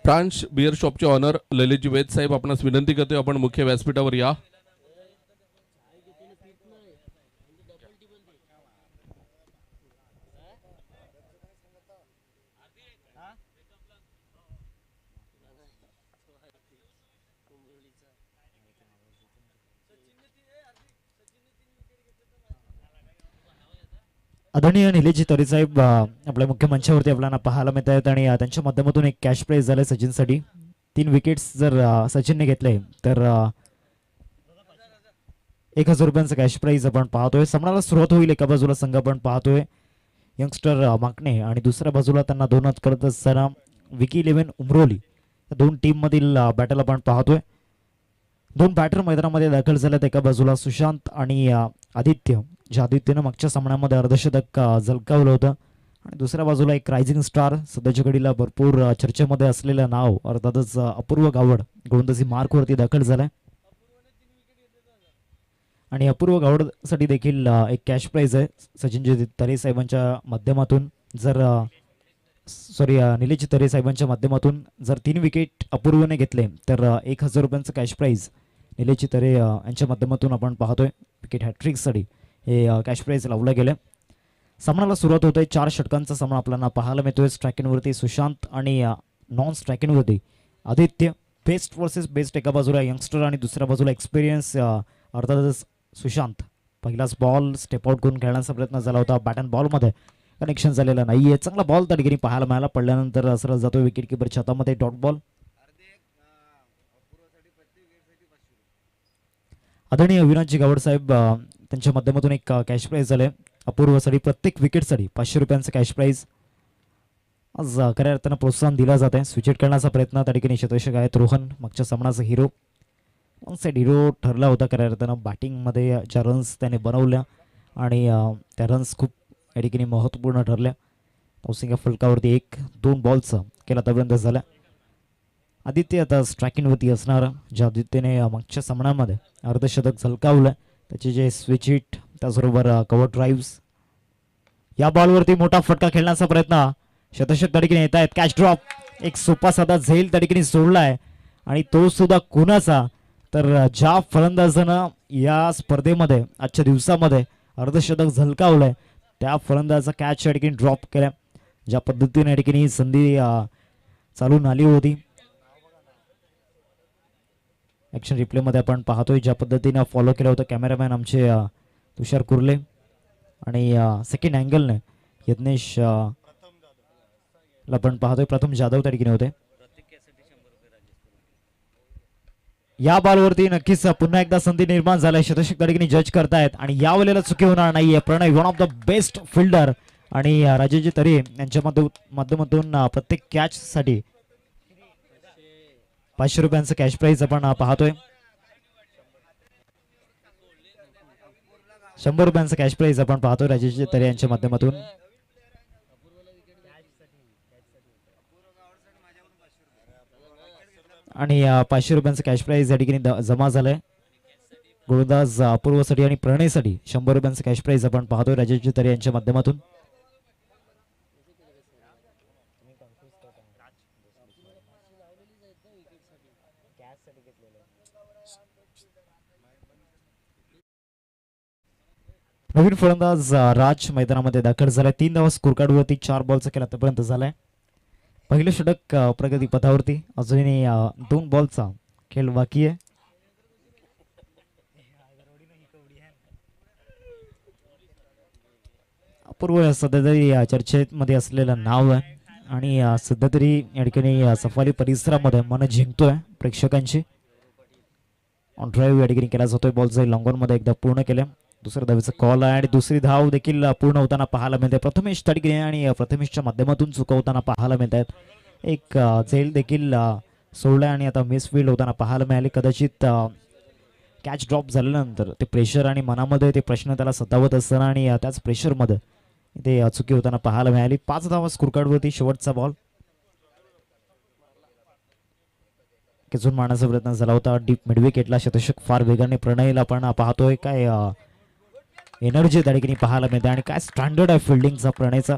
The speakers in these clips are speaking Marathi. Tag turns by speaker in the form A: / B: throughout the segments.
A: फ्रान्स बियर शॉपचे ऑनर ललितजी वेद साहेब आपणास विनंती करते आपण मुख्य व्यासपीठावर या.
B: आदरणीय निलेशजी तरे साहेब आपल्या मुख्य मंचावरती आपल्याला पाहायला मिळत आहेत आणि त्यांच्या माध्यमातून एक कॅश प्राइज झालं सचिनसाठी. 3 विकेट्स जर सचिनने घेतले तर 1000 रुपयांचं कॅश प्राइज आपण पाहतोय. सामन्याला सुरुवात होईल. एका बाजूला संघ आपण पाहतोय यंगस्टर माकणे आणि दुसऱ्या बाजूला त्यांना दोनच करत असताना विकी 11 उमरोली. या दोन टीम मधील बॅटल आपण पाहतोय. दोन बॅटर मैदानामध्ये दाखल झालेत. एका बाजूला सुशांत आणि आदित्य, ज्या आदित्यनं मागच्या सामन्यामध्ये अर्धशतक झलकावलं होतं, आणि दुसऱ्या बाजूला एक रायझिंग स्टार, सध्याच्या घडीला भरपूर चर्चेमध्ये असलेलं नाव अर्थातच अपूर्व गावड गोलंदाजी मार्कवरती दाखल झालाय. आणि अपूर्व गावडसाठी देखील एक कॅश प्राइज आहे सचिनजी तरे साहेबांच्या माध्यमातून. जर निलेशजी तरे साहेबांच्या माध्यमातून जर 3 विकेट अपूर्वने घेतले तर 1000 रुपयांचं कॅश प्राइज निलेशजी तरे यांच्या माध्यमातून आपण पाहतोय. विकेट हॅट्रिकसाठी हे कॅश प्राइज लावलं गेलं. सामन्याला सुरुवात होते. 4 षटकांचा सामना आपल्याला पाहायला मिळतोय. स्ट्रायकिंगवरती सुशांत आणि नॉन स्ट्रायकिंगवरती आदित्य. बेस्ट वर्सेस बेस्ट एका बाजूला यंगस्टर आणि दुसऱ्या बाजूला एक्सपिरियन्स अर्थातच सुशांत. पहिलाच बॉल स्टेप आउट करून खेळण्याचा प्रयत्न झाला होता. बॅट अँड बॉलमध्ये कनेक्शन झालेलं नाहीये. चांगला बॉल त्या ठिकाणी पाहायला मिळाला. पडल्यानंतर सरळ जातो विकेट किपरच्या हातामध्ये. Dot ball. आदरणीय अविनाशजी गावड साहेब त्यांच्या माध्यमातून एक कॅश प्राइज झाले अपूर्वसाठी. प्रत्येक विकेटसाठी 500 रुपयांचं कॅश प्राइज आज खऱ्या अर्थानं प्रोत्साहन दिला जात आहे. स्विच हिट करण्याचा प्रयत्न त्या ठिकाणी शतविषयक आहेत रोहन. मागच्या सामन्याचा हिरो, वन साईड हिरो ठरला होता खऱ्या अर्थानं. बॅटिंगमध्ये ज्या रन्स त्याने बनवल्या आणि त्या रन्स खूप या ठिकाणी महत्त्वपूर्ण ठरल्या. पावसिंग फलकावरती 1-2 बॉलचं केला आतापर्यंत झाला. आदित्य आता स्ट्रायकिंगवरती असणार, ज्या आदित्यने मागच्या सामन्यामध्ये अर्धशतक झलकावलं. त्याचे जे स्विच हिट त्याचबरोबर कव्हर ड्राईव्स. या बॉलवरती मोठा फटका खेळण्याचा प्रयत्न. शतशत त्या ठिकाणी येत आहेत. Catch drop. एक सोपा साधा झेल त्या ठिकाणी सोडलाय आणि तो सुद्धा कोणाचा, तर ज्या फलंदाजानं या स्पर्धेमध्ये आजच्या दिवसामध्ये अर्धशतक झलकावलंय त्या फलंदाजाचा कॅच या ठिकाणी ड्रॉप केला. ज्या पद्धतीने या ठिकाणी संधी चालून आली होती. ॲक्शन रिप्लेमध्ये आपण पाहतोय ज्या पद्धतीनं फॉलो केलं होतं कॅमेरामॅन आमचे तुषार कुर्ले आणि सेकंड अँगलने यज्ञेश ला पण पाहतोय. प्रथम जाधव त्या ठिकाणी होते. या बॉलवरती नक्कीच पुन्हा एकदा संधी निर्माण झालाय. शतशक त्या ठिकाणी जज करतायत आणि या वेळेला चुकी होणार नाहीये. Pranay one of the best fielder आणि राजेजी तरे यांच्या माध्यमातून प्रत्येक कॅच साठी 500 रुपयांचं कॅश प्राइज आपण पाहतोय. 100 रुपयांचं कॅश प्राइज आपण पाहतोय राजेश तरे यांच्या माध्यमातून. आणि 500 रुपयांचं कॅश प्राइज या ठिकाणी जमा झालंय. गोलंदाज अपूर्वसाठी आणि प्रणयसाठी 100 रुपयांचं कॅश प्राइज आपण पाहतोय राजेश तरे यांच्या माध्यमातून. नवीन फलंदाज राज मैदानामध्ये दाखल झालाय. 3 धावा स्कोर कार्डवरती 4 बॉलचा खेळ आतापर्यंत झालाय. पहिलं षटक प्रगती पथावरती. अजूनही 2 बॉलचा खेळ बाकी आहे. अपूर्व सध्या तरी चर्चेमध्ये असलेलं नाव आहे आणि सध्या तरी या ठिकाणी सफारी परिसरामध्ये मन जिंकतोय प्रेक्षकांची. ऑन ड्राईव्ह या ठिकाणी केला जातोय. बॉल जाईल लॉंग मध्ये एकदा पूर्ण केलं. दुसऱ्या धावेचा कॉल आहे आणि दुसरी धाव देखील पूर्ण होताना पाहायला मिळते. प्रथमेश त्या ठिकाणी आणि प्रथमेशच्या माध्यमातून चुकवताना पाहायला मिळत आहेत. एक झेल देखील सोडलाय आणि आता मिसफील्ड होताना पाहायला मिळाले. कदाचित कॅच ड्रॉप झाल्यानंतर ते प्रेशर आणि मनामध्ये ते प्रश्न त्याला सतावत असताना आणि त्याच प्रेशरमध्ये ते चुकी होताना पाहायला मिळाली. 5 धावा स्कोर कार्डवरती. शेवटचा बॉल खेचून मारण्याचा प्रयत्न झाला होता. डीप मिड विकेटला शतशक फार वेगाने. प्रणयला पण पाहतोय काय एनर्जी त्या ठिकाणी पाहायला मिळते आणि काय स्टँडर्ड आहे फिल्डिंगचा प्रणयचा.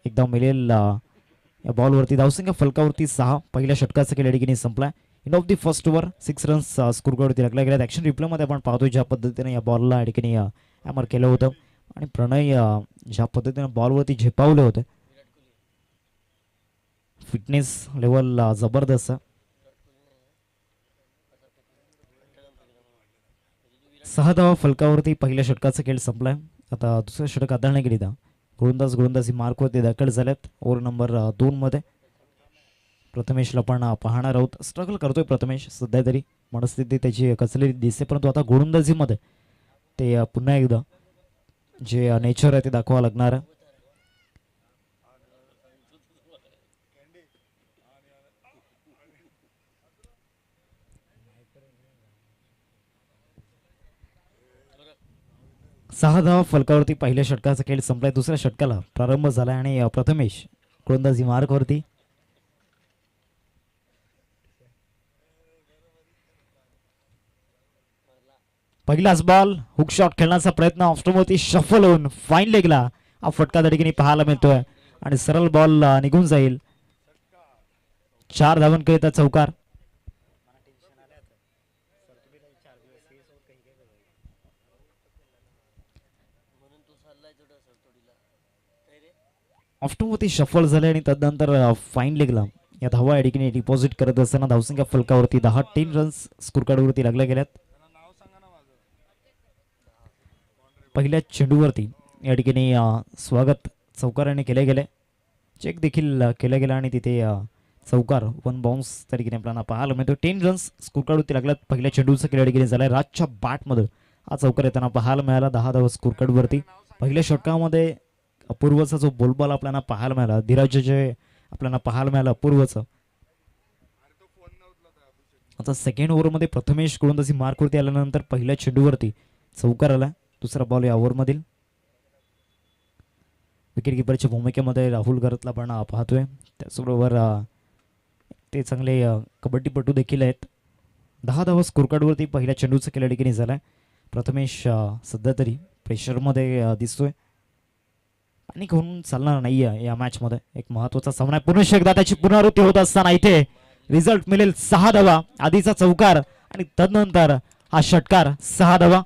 B: एकदम मिळेल या बॉलवरती धावसंख्या फलकावरती 6. पहिल्या षटकाचा खेळ या ठिकाणी संपलाय. End of the first over 6 runs स्कोरवरती लागल्या गेल्यात. ॲक्शन रिप्लेमध्ये आपण पाहतोय ज्या पद्धतीने या बॉलला या ठिकाणी हॅमर केलं होतं आणि प्रणय ज्या पद्धतीने बॉलवरती झेपावले होते. फिटनेस लेवल जबरदस्त. 6 धावा फलकावरती पहिल्या षटकाचा खेळ संपलाय. आता दुसऱ्या षटक आदळण्यात गेली. गोलंदाजी मार्कवरती दाखल झाल्यात ओव्हर नंबर 2 मध्ये. प्रथमेशला पण पाहणार आहोत. स्ट्रगल करतोय प्रथमेश सध्या तरी, मनस्थिती त्याची कसलेली दिसते, परंतु आता गोलंदाजीमध्ये ते पुन्हा एकदा जे नेचर आहे ते दाखवावं लागणार. सहा धावा फलकावरती पहिल्या षटकाचा खेळ संपलाय. दुसऱ्या षटकाला प्रारंभ झाला आणि प्रथमेश गोलंदाजी मार्कवरती. पहिलाच बॉल हुक शॉट खेळण्याचा प्रयत्न ऑफस्टमवरती शफल होऊन फाईन लेगला हा फटका त्या ठिकाणी पाहायला मिळतोय आणि सरळ बॉल निघून जाईल. 4 धावांकरिता चौकार. ऑफ्टमवरती शफल झाले आणि तदनंतर फाईन लेगला या धावा या ठिकाणी डिपॉझिट करत असताना धावसंख्या फलकावरती 10. 10 रन्स स्कोर कार्डवरती लागल्या गेल्यात. पहिल्या चेंडूवरती या ठिकाणी स्वागत चौकाराने केले गेले. चेक देखील केला गेला आणि तिथे चौकार 1 बाउन्स त्या ठिकाणी आपल्याला पाहायला मिळतो. 10 रन्स स्कोर कार्डवरती लागल्यात. पहिल्या चेंडूचा खेळ या ठिकाणी झालाय. राजच्या बॅटमध्ये हा चौकार येताना पाहायला मिळाला. 10 धावा स्कोर कार्डवरती. पहिल्या षटकामध्ये अपूर्वचा जो बोलबॉल आपल्याला पाहायला मिळाला, धीरज जे आपल्याला पाहायला मिळालं अपूर्वचं. आता सेकंड ओव्हरमध्ये प्रथमेश गोलंदाजी मार्कवरती आल्यानंतर पहिल्या चेंडूवरती चौकार आला. दुसरा बॉल या ओव्हरमधील. विकेट किपरच्या भूमिकेमध्ये राहुल गरतला पण पाहतोय. त्याचबरोबर ते चांगले कबड्डीपटू देखील आहेत. 10 धावा स्कोर कार्डवरती पहिल्या चेंडूचा खेळ या ठिकाणी झालाय. प्रथमेश सध्या तरी प्रेशरमध्ये दिसतोय आणि होऊन चालणार नाहीये या मॅचमध्ये. एक महत्वाचा सामना आहे. पुन्हा एकदा त्याची पुनरावृत्ती होत असताना इथे रिझल्ट मिळेल 6 धावा. आधीचा चौकार आणि तदनंतर हा षटकार 6 धावा.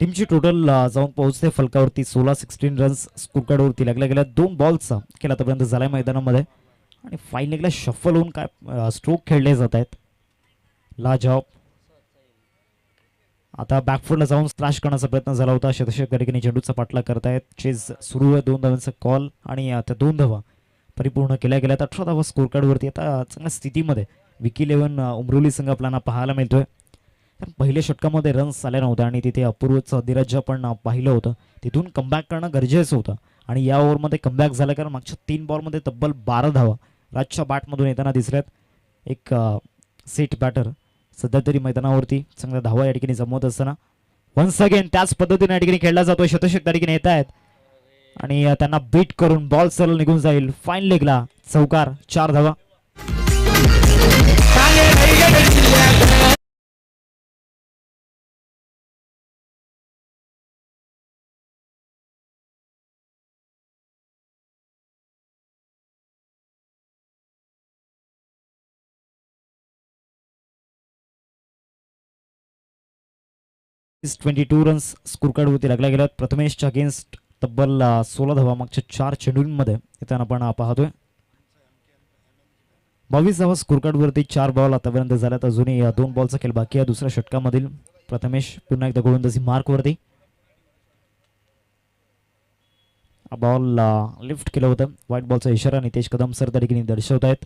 B: टीमची टोटल जाऊन पोहोचते फलकावरती 16 रन्स स्कोर कार्डवरती लागल्या गेल्या. 2 बॉल्सचा खेळ आतापर्यंत झालाय मैदानामध्ये आणि फाईन लेगला शफल होऊन काय स्ट्रोक खेळले जात आहेत. लाजवाब. आता बॅकफुटला जाऊन स्लॅश करण्याचा प्रयत्न झाला होता. शतशक त्या ठिकाणी चेंडूचा पाठलाग करतायत. चेज सुरू आहे. 2 धावांचा कॉल आणि त्या 2 धावा परिपूर्ण केल्या गेल्यात. 18 धावा स्कोर कार्डवरती. आता चांगल्या स्थितीमध्ये विकी 11 उमरोली संघ आपल्याला पाहायला मिळतोय. पहिल्या षटकामध्ये रन्स आल्या नव्हत्या आणि तिथे अपूर्वचं धीरज आपण पाहिलं होतं. तिथून कमबॅक करणं गरजेचं होतं आणि या ओव्हरमध्ये कमबॅक झालं कारण मागच्या 3 बॉलमध्ये तब्बल 12 धावा राजच्या बॅटमधून येताना दिसल्यात. एक सेट बॅटर सध्या तरी मैदानावरती चांगल्या धावा या ठिकाणी जमवत असताना वन्स अगेन त्याच पद्धतीने या ठिकाणी खेळला जातोय. शतशक त्या ठिकाणी येत आहेत आणि त्यांना बीट करून बॉल सरळ निघून जाईल. फाईन लेगला चौकार. 4 धावा. इज 22 रन्स स्कोर कार्डवरती लागल्या गेल्यात. प्रथमेशच्या अगेन्स्ट तब्बल 16 धावा मागच्या 4 चेंडूंमध्ये येताना आपण पाहतोय. 22 धावा स्कोर कार्डवरती. 4 बॉल आतापर्यंत झाल्यात. अजूनही 2 बॉलचा खेळ बाकी आहे दुसऱ्या षटकामधील. प्रथमेश पुन्हा एकदा गोलंदाजी मार्कवरती. बॉल लिफ्ट केलं होतं. व्हाईट बॉलचा इशारा नितेश कदम सर त्या ठिकाणी दर्शवत आहेत.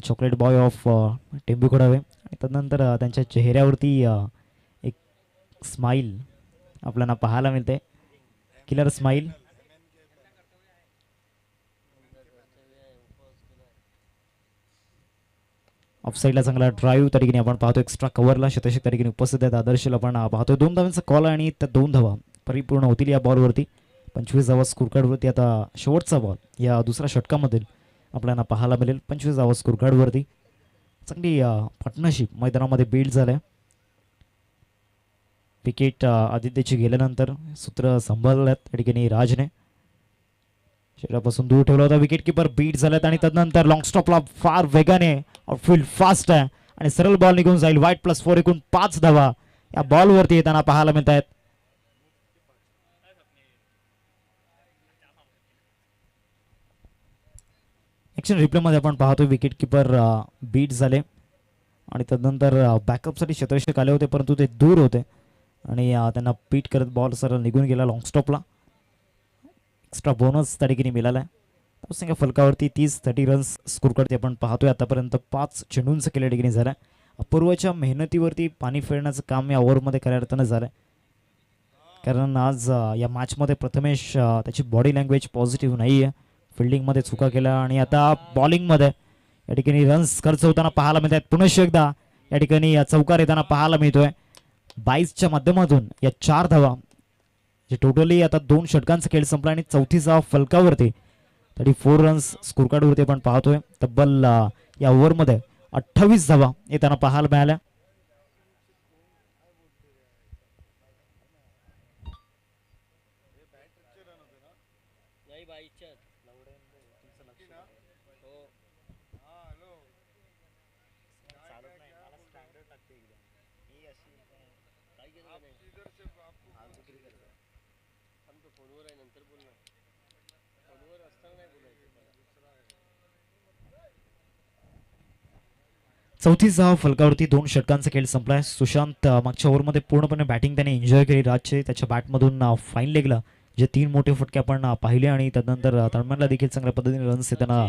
B: चॉकलेट बॉय ऑफ टेंबू खडावे आणि तदनंतर त्यांच्या चेहऱ्यावरती एक स्माईल आपल्याला पाहायला मिळते. Killer smile. ऑफसाईडला चांगला ड्राईव्ह त्या ठिकाणी आपण पाहतो. एक्स्ट्रा कव्हरला शतशक त्या ठिकाणी उपस्थित आहेत. आदर्शला आपण पाहतोय. 2 धावांचा कॉल आणि त्या 2 धावा परिपूर्ण होतील या बॉलवरती. 25 धावा स्कोर कार्डवरती. आता शेवटचा बॉल या दुसऱ्या षटकामधील आपल्याला पाहायला मिळेल. 25 धावा स्कोर कार्डवरती. चांगली पार्टनरशिप मैदानामध्ये बिल्ड झालंय. विकेट आदित्यची गेल्यानंतर सूत्र सांभाळल्यात त्या ठिकाणी राजने. शरीरापासून दूर ठेवला होता. विकेट किपर बीट झाल्यात आणि त्यानंतर लॉंग स्टॉपला फार वेगाने आउटफील्ड फास्ट आहे आणि सरळ बॉल निघून जाईल. वाईट +4 एकूण 5 धावा या बॉलवरती येताना पाहायला मिळत आहेत. ॲक्शन रिप्लेमध्ये आपण पाहतो विकेट किपर बीट झाले आणि त्यानंतर बॅकअपसाठी क्षेत्ररक्षक आले होते परंतु ते दूर होते आणि त्यांना बीट करत बॉल सरळ निघून गेला लॉंग स्टॉपला. एक्स्ट्रा बोनस त्या ठिकाणी मिळाला आहे. फलकावरती 30 रन्स स्कोर करते आपण पाहतोय. आतापर्यंत 5 चेंडूंचं केल्या ठिकाणी झालं. अपूर्वच्या मेहनतीवरती पाणी फेरण्याचं काम या ओव्हरमध्ये खऱ्या अर्थानं झालं. कारण आज या मॅचमध्ये प्रथमेश त्याची बॉडी लँग्वेज पॉझिटिव्ह नाही आहे. फिल्डिंगमध्ये चुका केल्या आणि आता बॉलिंगमध्ये या ठिकाणी रन्स खर्च होताना पाहायला मिळत आहेत. पुनश्च एकदा या ठिकाणी चौकार येताना पाहायला मिळतोय. 22च्या माध्यमातून या 4 धावा जे टोटली आता 2 षटकांचा खेळ संपला आणि 34 फलकावरती 34 रन्स स्कोर कार्डवरती आपण पाहतोय. तब्बल या ओव्हरमध्ये 28 धावा येताना पाहायला मिळाल्या. चौथीस फलकावरती 2 षटकांचा खेळ संपलाय. सुशांत मागच्या ओव्हरमध्ये पूर्णपणे बॅटिंग त्याने एन्जॉय केली. राजचे त्याच्या बॅटमधून फाईन लेगला जे 3 मोठे फटके आपण पाहिले आणि त्यानंतर तळमनला देखील चांगल्या पद्धतीने रन्स येताना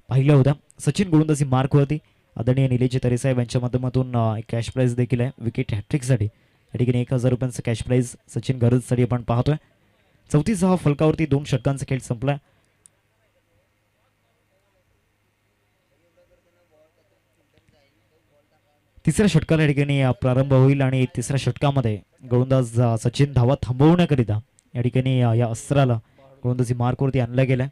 B: पाहिल्या होत्या. सचिन गोलंदाजी मार्कवरती आदरणीय निलेश तरेसाहेब यांच्या माध्यमातून एक कॅश प्राईज देखील आहे विकेट हॅट्रिकसाठी. या ठिकाणी 1000 रुपयांचं कॅश प्राईज सचिन गरजसाठी आपण पाहतोय. 34 फलकावरती 2 षटकांचा खेळ संपलाय. तिसऱ्या षटकाला या ठिकाणी प्रारंभ होईल आणि तिसऱ्या षटकामध्ये गोलंदाज सचिन धावा थांबवण्याकरिता या ठिकाणी या अस्त्राला गोलंदाजी मार्कवरती आणलं गेलंय.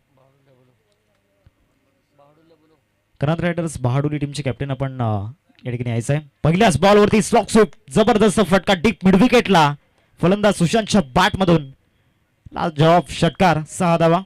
B: कर्नाटक रायडर्स बहाडोली टीमचे कॅप्टन आपण या ठिकाणी यायचं आहे. पहिल्याच बॉलवरती स्लॉक स्वीप जबरदस्त फटका डीप मिड विकेटला. फलंदाज सुशांतच्या बॅटमधून जवाब षटकार 6 धावा.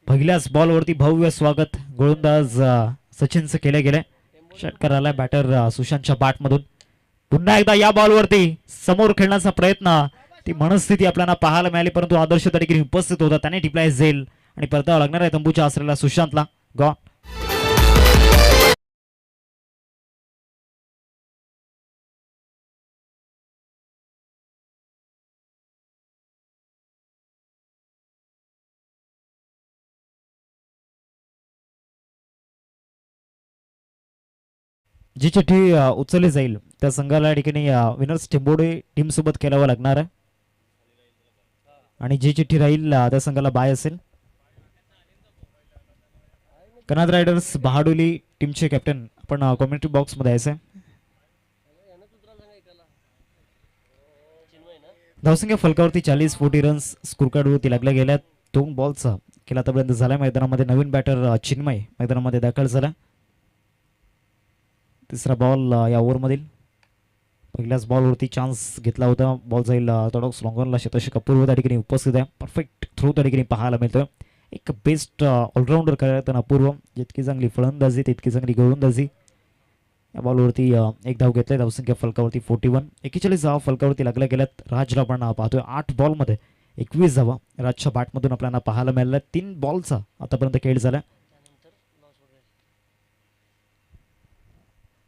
B: पहिल्याच बॉलवरती भव्य स्वागत गोलंदाज सचिनचं केले गेले. षटकार आलाय बॅटर सुशांतच्या बॅटमधून. पुन्हा एकदा या बॉलवरती समोर खेळण्याचा प्रयत्न ती मनस्थिती आपल्याला पाहायला मिळाली परंतु आदर्श त्या ठिकाणी उपस्थित होता. त्याने टिप्लाय झेल आणि परतावा लागणार आहे तंबूच्या आसऱ्याला सुशांतला. गॉन. जी चिठ्ठी उचलली जाईल त्या संघाला या ठिकाणी विनर्स टेंबोडे टीम सोबत खेळावं लागणार आहे आणि जी चिठ्ठी राहील त्या संघाला बाय असेल. कर्नाटक रायडर्स बहाडोली टीमचे कॅप्टन आपण कम्युनिटी बॉक्स मध्ये यायचंय. धावसंख्या फलकावरती 40 रन्स स्कोर कार्डवरती लागल्या गेल्या. 2 बॉलचा खेळ आतापर्यंत झालाय मैदानामध्ये. नवीन बॅटर चिन्मय मैदानामध्ये दाखल झाला. तिसरा बॉल या ओव्हरमधील पहिल्याच बॉलवरती चान्स घेतला होता. बॉल जाईल ऑर्थोडॉक्स लॉंगॉनला. शतषक अपूर्व त्या ठिकाणी उपस्थित आहे. परफेक्ट थ्रो त्या ठिकाणी पाहायला मिळतोय. एक बेस्ट ऑलराऊंडर करताना अपूर्व जितकी चांगली फलंदाजी तितकी चांगली गोलंदाजी. या बॉलवरती एक धाव घेतलाय. धावसंख्या फलकावरती 41. 41 धावा फलकावरती लागल्या गेल्यात. राजला आपण पाहतोय 8 बॉलमध्ये 21 धावा राजच्या बॅटमधून आपल्याला पाहायला मिळाल्या. 3 बॉलचा आतापर्यंत खेळ झाला.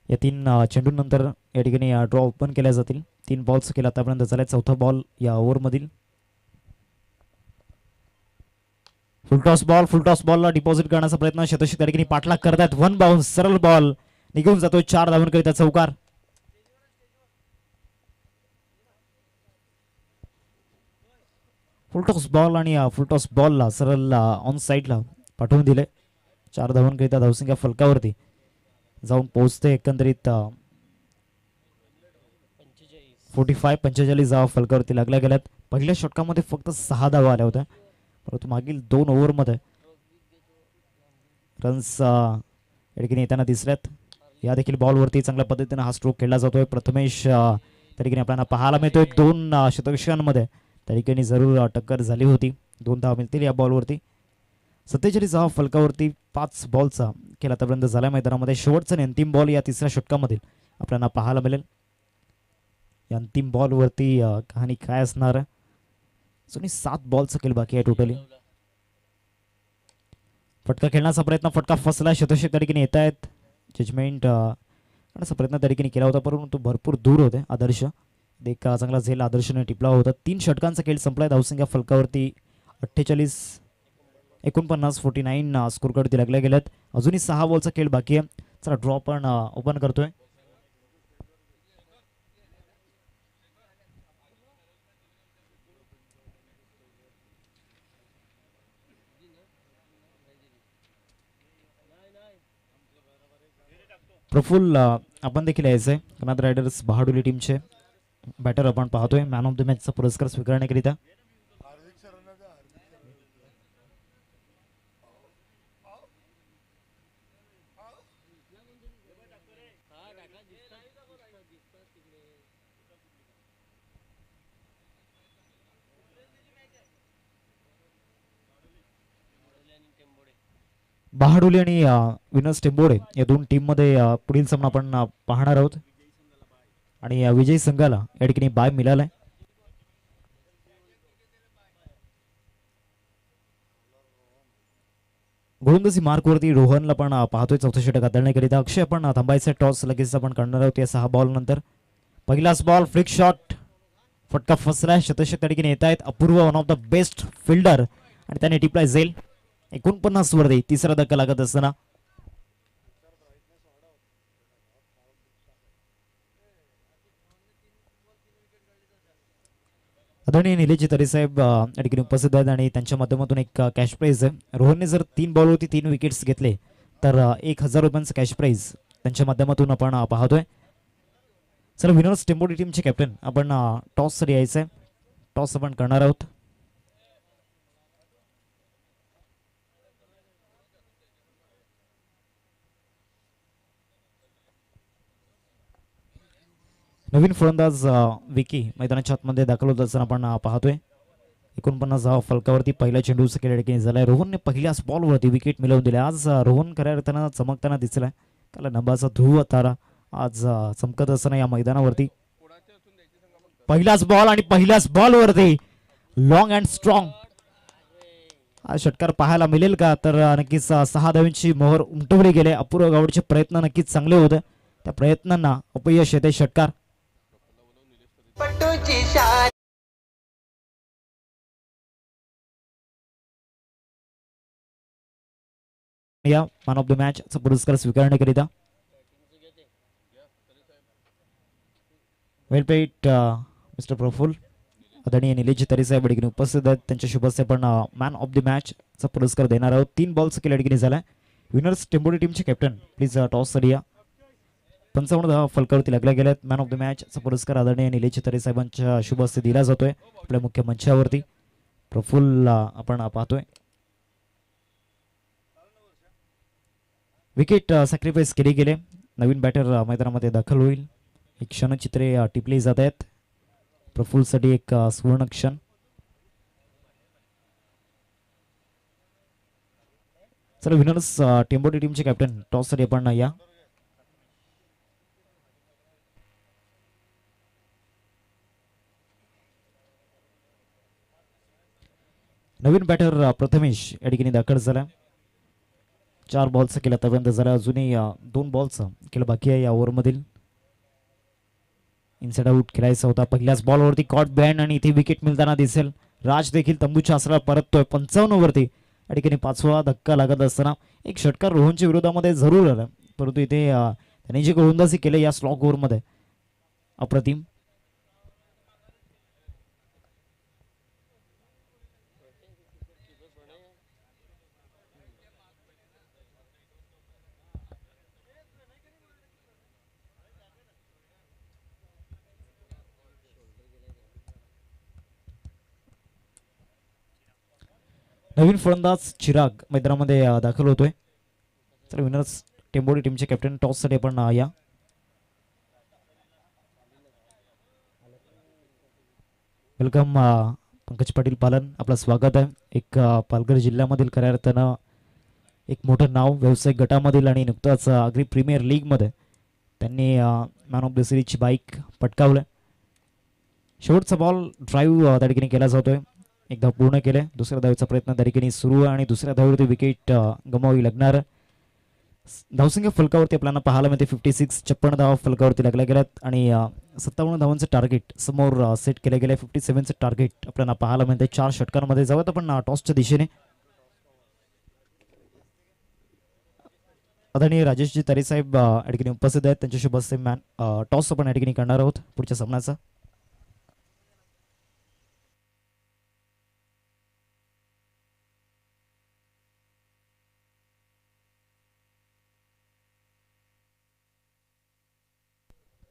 B: या 3 चेंडूंनंतर या ठिकाणी ड्रॉ ओपन केल्या जातील. 3 बॉल्स केला आतापर्यंत झालाय. चौथा बॉल या ओव्हरमधील. फुलटॉस बॉलला डिपॉझिट करण्याचा प्रयत्न शतषक त्या ठिकाणी पाठलाग करतात. 1 बाउन्स सरळ बॉल निघून जातो. 4 धावांकरिता चौकार. फुलटॉस बॉल आणि फुलटॉस बॉलला सरळ ऑन साईडला पाठवून दिले. 4 धावांकरिता धावसंख्या फलकावरती जाऊन पोहोचते. एकंदरीत 45 धावा फलकावरती लागल्या गेल्यात. पहिल्या षटकामध्ये फक्त 6 धावा आल्या होत्या, परंतु मागील 2 ओव्हरमध्ये रन्स या ठिकाणी येताना दिसल्यात. या देखील बॉलवरती चांगल्या पद्धतीने हा स्ट्रोक खेळला जातोय. प्रथमेश त्या ठिकाणी आपल्याला पाहायला मिळतोय. 2 शतकांमध्ये त्या ठिकाणी जरूर टक्कर झाली होती. 2 धावा मिळतील या बॉलवरती. 47 धावा फलकावरती 5 बॉलचा खेळ आतापर्यंत झाला मैदानामध्ये. शेवटचा आणि अंतिम बॉल या तिसऱ्या षटकामधील आपल्याला पाहायला मिळेल. या अंतिम बॉलवरती कहाणी काय असणार. 7 बॉलचा खेळ बाकी आहे टोटली. फटका खेळण्याचा प्रयत्न, फटका फसला. शतशक त्या ठिकाणी येत आहेत. जजमेंट करण्याचा प्रयत्न त्या ठिकाणी केला होता, परंतु भरपूर दूर होते. आदर्श एक चांगला झेल आदर्शने टिपला होता. 3 षटकांचा खेळ संपलाय. धावसंख्या फलकावरती 48 49 49 स्कोर कडे लागल्या गेल्यात. अजूनही 6 बॉलचा खेळ बाकी आहे. चला ड्रॉ पण ओपन करतोय. प्रफुल्ल आपण देखील यायचंय. कनाद रायडर्स बहाडोली टीमचे बॅटर आपण पाहतोय. मॅन ऑफ द मॅचचा पुरस्कार स्वीकारण्याकरिता बहाडोली आणि विनस टेंबोडे या 2 टीममध्ये पुढील सामना आपण पाहणार आहोत. आणि विजयी संघाला या ठिकाणी बाय मिळालाय. गोलंदाजी मार्कवरती रोहनला पण पाहतोय चौथा षटक हाताळण्याकरिता. अक्षय आपण थांबायचं. टॉस लगेच आपण करणार आहोत या 6 बॉल नंतर. पहिलाच बॉल फ्लिक शॉट, फटका फसलाय. शतशक त्या ठिकाणी येत आहेत. Apurva one of the best fielder आणि त्याने टिपलाय झेल. 49 वरती तिसरा धक्का लागत असताना आदरणीय निलेश तरे साहेब या ठिकाणी उपस्थित आहेत आणि त्यांच्या माध्यमातून एक कॅश प्राईज आहे. रोहनने जर 3 बॉलवरती 3 विकेट्स घेतले तर 1000 रुपयांचं कॅश प्राईज त्यांच्या माध्यमातून आपण पाहतोय. चला विनर्स टेंबोडी टीमचे कॅप्टन आपण टॉससाठी यायचं आहे. टॉस आपण करणार आहोत. नवीन फलंदाज विकी मैदानाच्या आतमध्ये दाखल होत असताना आपण पाहतोय. 49 धावा फलकावरती पहिल्या चेंडूचा खेळ ठिकाणी झालाय. रोहनने पहिल्याच बॉलवरती विकेट मिळवून दिले. आज रोहन खऱ्या अर्थानं चमकताना दिसलाय. त्याला नभाचा ध्रुव तारा आज चमकत असताना या मैदानावरती. पहिलाच बॉल आणि पहिल्याच बॉलवरती लॉंग अँड स्ट्रॉंग हा षटकार पाहायला मिळेल का. तर नक्कीच 6 धावांची मोहर उमटवली गेले. अपूर्व गावडचे प्रयत्न नक्कीच चांगले होते. त्या प्रयत्नांना अपयश येते. षटकार या मॅन ऑफ द मॅच चा पुरस्कार स्वीकारण्याकरिता वेल पेट मिस्टर प्रफुल्ल आदरणीय निलेश तरे साहेब ठिकाणी उपस्थित आहेत. त्यांच्या शुभ हस्ते आपण मॅन ऑफ द मॅच चा पुरस्कार देणार आहोत. 3 बॉल्स खेळ ठिकाणी झालाय. विनर्स टेंबोडी टीमचे कॅप्टन प्लीज टॉस साठी या. 55 धावा फलकावरती लागल्या गेल्यात. मॅन ऑफ द मॅच चा पुरस्कार आदरणीय निलेश तरे साहेबांच्या शुभ हस्ते दिला जातोय आपल्या मुख्य मंचावरती. प्रफुल्ल आपण पाहतोय. विकेट सॅक्रिफाईस केले गेले. नवीन बॅटर मैदानामध्ये दाखल होईल. एक क्षणचित्रे टिपली जात आहेत. प्रफुल्लसाठी एक सुवर्ण क्षण. चला विनर्स टेंबोडी टीमचे कॅप्टन टॉस साठी आपण या. नवीन बॅटर प्रथमेश या ठिकाणी दाखल झाला. 4 बॉलचा खेळ आतापर्यंत झाला. अजूनही 2 बॉलचा खेळ बाकी आहे या ओव्हरमधील. इनसाइड आउट खेळायचा होता. पहिल्याच बॉलवरती कॉट बँड आणि इथे विकेट मिळताना दिसेल. राज देखील तंबूच्या आसरा परततोय. 55 वरती या ठिकाणी 5वा धक्का लागत असताना एक षटकार रोहनच्या विरोधामध्ये जरूर आला, परंतु इथे त्यांनी जे गोलंदाजी केले या स्लॉग ओव्हरमध्ये अप्रतिम. नवीन फलंदाज चिराग मैदानामध्ये दाखल होतोय. तर विनर्स टेंबोडी टीमचे कॅप्टन टॉससाठी आपण या. वेलकम पंकज पाटील पालन, आपलं स्वागत आहे. एक पालघर जिल्ह्यामधील खऱ्या अर्थानं एक मोठं नाव व्यावसायिक गटामधील आणि नुकताच आग्री प्रीमियर लीगमध्ये त्यांनी मॅन ऑफ द सिरीजची बाईक पटकावलं. शेवटचा बॉल ड्राईव्ह त्या ठिकाणी केला जातोय. एकदा पूर्ण केले. दुसऱ्या धावेचा प्रयत्न त्या ठिकाणी सुरू आहे आणि दुसऱ्या धावेवरती विकेट गमावावी लागणार. धावसंख्या फलकावरती आपल्याला पाहायला मिळते 56. 56 धावा फलकावरती लागल्या गेल्यात आणि 57 धावांचं टार्गेट समोर सेट केलं गेलं. 57चं टार्गेट आपल्याला पाहायला मिळते 4 षटकांमध्ये. जाऊयात आपण टॉसच्या दिशेने. आदरणीय राजेशजी तारे साहेब या ठिकाणी उपस्थित आहेत. त्यांच्या शुभ हस्ते टॉस आपण या ठिकाणी करणार आहोत पुढच्या सामन्याचा.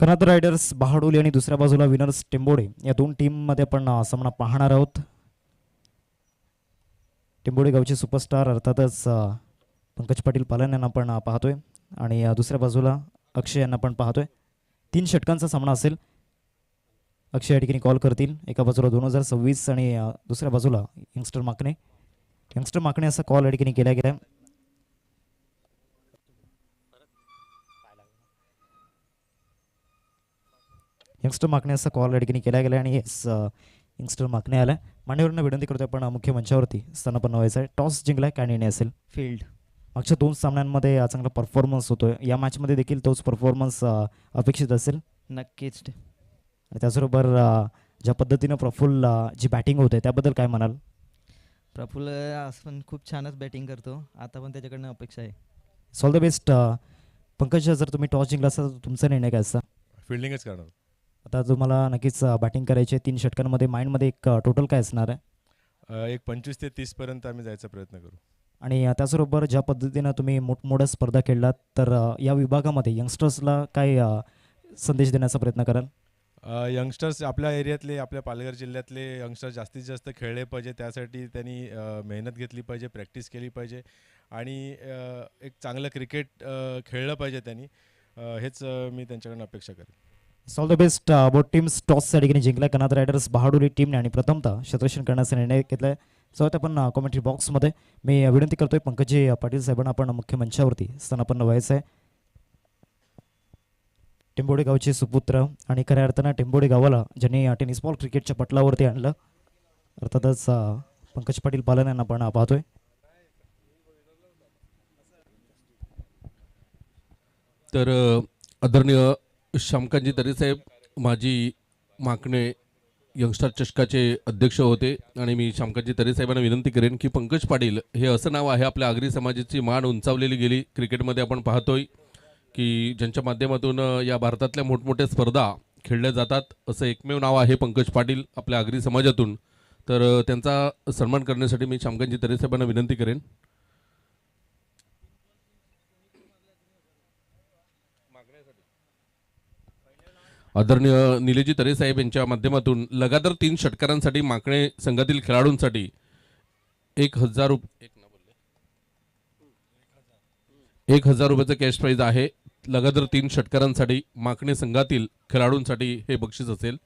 B: कर्नाटक रायडर्स बहाडोली आणि दुसऱ्या बाजूला विनर्स टेंबोडे या दोन टीममध्ये आपण सामना पाहणार आहोत. टेंबोडे गावचे सुपरस्टार अर्थातच पंकज पाटील पालन यांना आपण पाहतोय आणि दुसऱ्या बाजूला अक्षय यांना पण पाहतोय. 3 षटकांचा सामना असेल. अक्षय या ठिकाणी कॉल करतील. एका बाजूला 2026 आणि दुसऱ्या बाजूला यंगस्टर माकणे. यंगस्टर माकणे असा कॉल या ठिकाणी केला गेला. यंगस्टर मागणे असा कॉल या ठिकाणी केला गेला आणि यंगस्टर मागणे आला. मान्यवरांना विनंती करतोय आपण मुख्य मंचावरती स्थानापन्न व्हायचं आहे. टॉस जिंकलाय कॅन्डिडेट असेल.
C: फील्ड
B: मागच्या 2 सामन्यांमध्ये चांगला परफॉर्मन्स होतोय. या मॅचमध्ये देखील तोच परफॉर्मन्स अपेक्षित असेल.
C: नक्कीच.
B: आणि त्याचबरोबर ज्या पद्धतीनं प्रफुल्ल जी बॅटिंग होते त्याबद्दल काय म्हणाल?
C: प्रफुल्ल आज पण खूप छानच बॅटिंग करतो. आता पण त्याच्याकडनं अपेक्षा आहे.
B: All the best. पंकज, जर तुम्ही टॉस जिंकला असता तर तुमचा निर्णय काय असता?
D: फिल्डिंगच करणार.
B: आता तुम्हाला नक्कीच बॅटिंग करायची आहे. 3 षटकांमध्ये माइंडमध्ये एक टोटल काय असणार आहे?
D: एक 25 ते 30 पर्यंत आम्ही जायचा प्रयत्न करू.
B: आणि त्याचबरोबर ज्या पद्धतीनं तुम्ही मोठमोठ्या स्पर्धा खेळलात तर या विभागामध्ये यंगस्टर्सला काय संदेश देण्याचा प्रयत्न कराल?
D: यंगस्टर्स आपल्या एरियातले, आपल्या पालघर जिल्ह्यातले यंगस्टर्स जास्तीत जास्त खेळले पाहिजे. त्यासाठी त्यांनी मेहनत घेतली पाहिजे, प्रॅक्टिस केली पाहिजे आणि एक चांगलं क्रिकेट खेळलं पाहिजे त्यांनी. हेच मी त्यांच्याकडून अपेक्षा करेन.
B: All the best. Both teams टॉसच्या ठिकाणी जिंकल्या. कर्नाटक रायडर्स बहाडोली टीमने आणि प्रथमतः क्षेत्ररक्षण करण्याचा निर्णय घेतलाय. सो आता आपण कॉमेंट्री बॉक्समध्ये मी विनंती करतोय पंकज पाटील साहेबांना आपण मुख्य मंचावरती स्थानापन्न व्हायचं आहे. टेंबोडे गावचे सुपुत्र आणि खऱ्या अर्थानं टेंबोडे गावाला ज्यांनी टेनिस बॉल क्रिकेटच्या पटलावरती आणलं अर्थातच पंकज पाटील पालन यांना आपण पाहतोय.
A: तर आदरणीय श्यामकांतजी तरे साहेब माजी माकणे यंगस्टर चषकाचे अध्यक्ष होते आणि मी श्यामकांतजी तरे साहेबांना विनंती करेन की पंकज पाटील हे असं नाव आहे, आपल्या आगरी समाजाची मान उंचावलेली गेली. क्रिकेटमध्ये आपण पाहतोय की ज्यांच्या माध्यमातून या भारतातल्या मोठमोठ्या स्पर्धा खेळल्या जातात असं एकमेव नाव आहे पंकज पाटील आपल्या आगरी समाजातून. तर त्यांचा सन्मान करण्यासाठी मी श्यामकांतजी तरे साहेबांना विनंती करेन. आदरणीय निलेजी तरे साहेब यांच्या माध्यमातून लगातार 3 षटकारांसाठी माकणे संघातील खेळाडूंसाठी 1000 रुपयाचं कॅश प्राईज आहे. लगातार 3 षटकारांसाठी माकणे संघातील खेळाडूंसाठी हे बक्षीस असेल.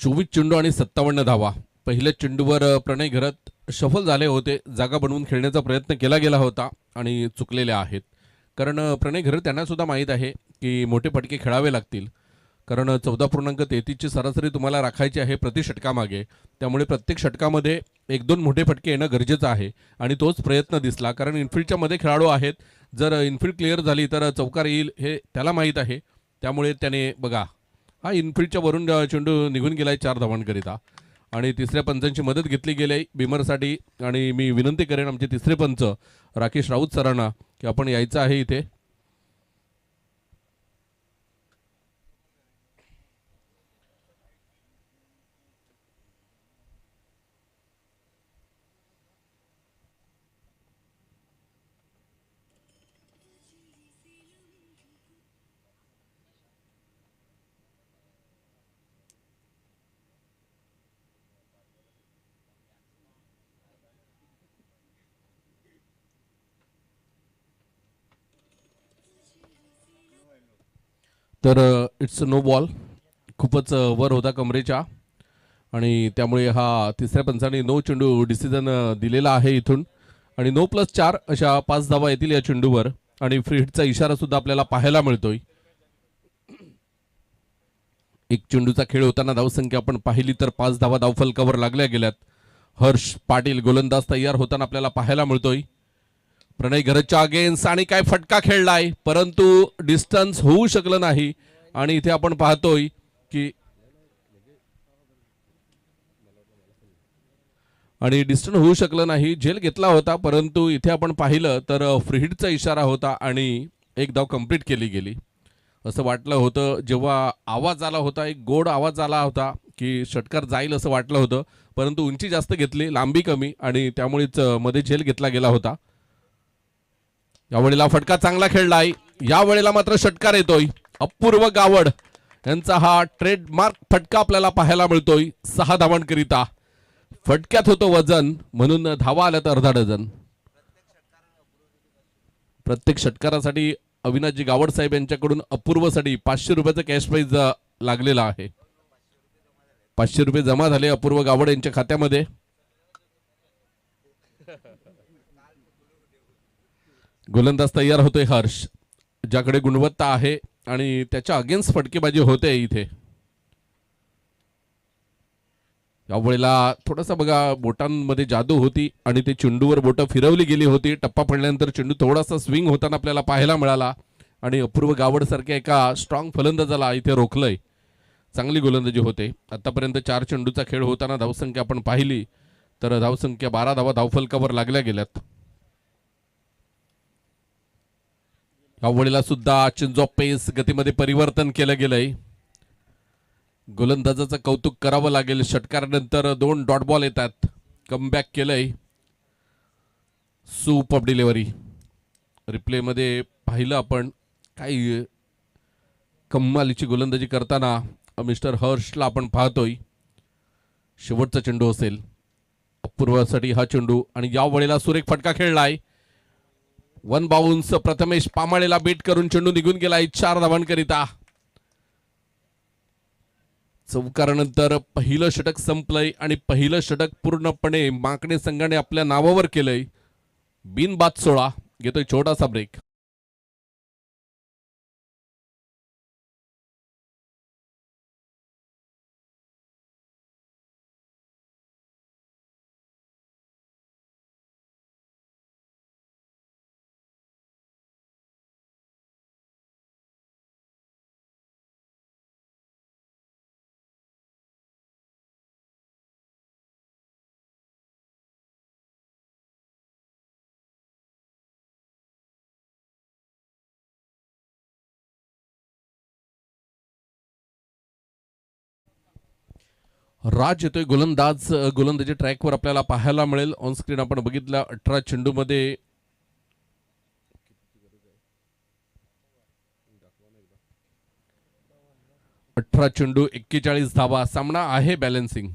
A: चोवीस चेंडू आणि 57 धावा. पहिल्या चेंडूवर प्रणय घरत सफल झाले होते. जागा बनवून खेळण्याचा प्रयत्न केला गेला होता आणि चुकलेले आहेत. कारण प्रणय घरत त्यांना सुद्धा माहीत आहे की मोठे फटके खेळावे लागतील. कारण 14.33ची सरासरी तुम्हाला राखायची आहे प्रति षटकामागे. त्यामुळे प्रत्येक षटकामध्ये 1-2 मोठे फटके येणं गरजेचं आहे आणि तोच प्रयत्न दिसला. कारण इनफिल्डच्या मध्ये खेळाडू आहेत. जर इनफिल्ड क्लिअर झाली तर चौकार येईल हे त्याला माहीत आहे. त्यामुळे त्याने बघा हा इनफिल्डच्या वरून चेंडू निघून गेलाय 4 धावांकरिता आणि तिसऱ्या पंचांची मदत घेतली गेली बिमरसाठी. आणि मी विनंती करेन आमचे तिसरे पंच राकेश राऊत सरांना की आपण यायचं आहे इथे. तर इट्स नो बॉल, खूपच वर होता कमरेच्या आणि त्यामुळे हा तिसऱ्या पंचाने नो चेंडू डिसिजन दिलेला आहे इथून आणि 9+4 अशा 5 धावा येतील या चेंडूवर आणि फ्री हिटचा इशारा सुद्धा आपल्याला पाहायला मिळतोय. एक चेंडूचा खेळ होताना धावसंख्या आपण पाहिली तर 5 धावा धावफलकावर लागल्या गेल्यात. हर्ष पाटील गोलंदाज तयार होताना आपल्याला पाहायला मिळतोय. प्रणय घरच्या अगेन्स्ट आणि काय फटका खेळलाय परंतु डिस्टन्स होऊ शकलं नाही आणि इथे आपण पाहतोय की डिस्टन्स होऊ शकलं नाही, झेल घेतला होता परंतु इथे आपण पाहिलं तर फ्री हिटचा इशारा होता आणि एक धाव कंप्लीट केली गेली. असं वाटलं होतं जेव्हा आवाज आला होता, एक गोड आवाज आला होता की षटकार जाईल असं वाटलं होतं परंतु उंची जास्त घेतली, लांबी कमी आणि त्यामुळेच मध्ये झेल घेतला गेला होता. यावेळेला फटका चांगला खेळलाय, यावेळेला मात्र षटकार येतोय. अपूर्व गावड यांचा हा ट्रेडमार्क फटका आपल्याला पाहायला मिळतोय 6 धावांकरिता. फटक्यात होतं वजन म्हणून धावा आल्यात अर्धा डझन. प्रत्येक षटकारासाठी अविनाशजी गावड साहेब यांच्याकडून अपूर्वसाठी 500 रुपयाचं कॅश प्राइज लागलेला आहे. 500 रुपये जमा झाले अपूर्व गावड यांच्या खात्यामध्ये. गोलंदाज तयार होतोय हर्ष, ज्याकडे गुणवत्ता आहे आणि त्याच्या अगेन्स्ट फटकेबाजी होते इथे. यावेळेला थोडासा बघा बोटांमध्ये जादू होती आणि ते चेंडूवर बोटं फिरवली गेली होती. टप्पा पडल्यानंतर चेंडू थोडासा स्विंग होताना आपल्याला पाहायला मिळाला आणि अपूर्व गावड सारख्या एका स्ट्रॉंग फलंदाजाला इथे रोखलंय. चांगली गोलंदाजी होते. आतापर्यंत 4 चेंडूचा खेळ होताना धावसंख्या आपण पाहिली तर धावसंख्या 12 धावा धावफलकावर लागल्या गेल्यात. यावेळेला सुद्धा चेंज ऑफ पेस गतीमध्ये परिवर्तन केलं गेलंय. गोलंदाजाचं कौतुक करावं लागेल. षटकारानंतर 2 डॉट बॉल येतात. कमबॅक केलंय. Super delivery. रिप्लेमध्ये पाहिलं आपण काही कमालीची गोलंदाजी करताना मिस्टर हर्षला आपण पाहतोय. शेवटचा चेंडू असेल अपूर्वासाठी हा चेंडू आणि यावेळेला सुरेख फटका खेळलाय. 1 बाउन्स. प्रथमेश पामाळेला बीट करून चेंडू निघून गेलाय 4 धावांकरिता. चौकारानंतर पहिलं षटक संपलंय आणि पहिलं षटक पूर्णपणे माकणे संघाने आपल्या नावावर केलंय. बिनबाद 16. घेतोय छोटासा ब्रेक. राज येतोय गोलंदाज. गोलंदाजी ट्रॅकवर आपल्याला पाहायला मिळेल. ऑन स्क्रीन आपण बघितलं 18 चेंडूमध्ये 18 चेंडू 41 धावा. सामना आहे बॅलन्सिंग.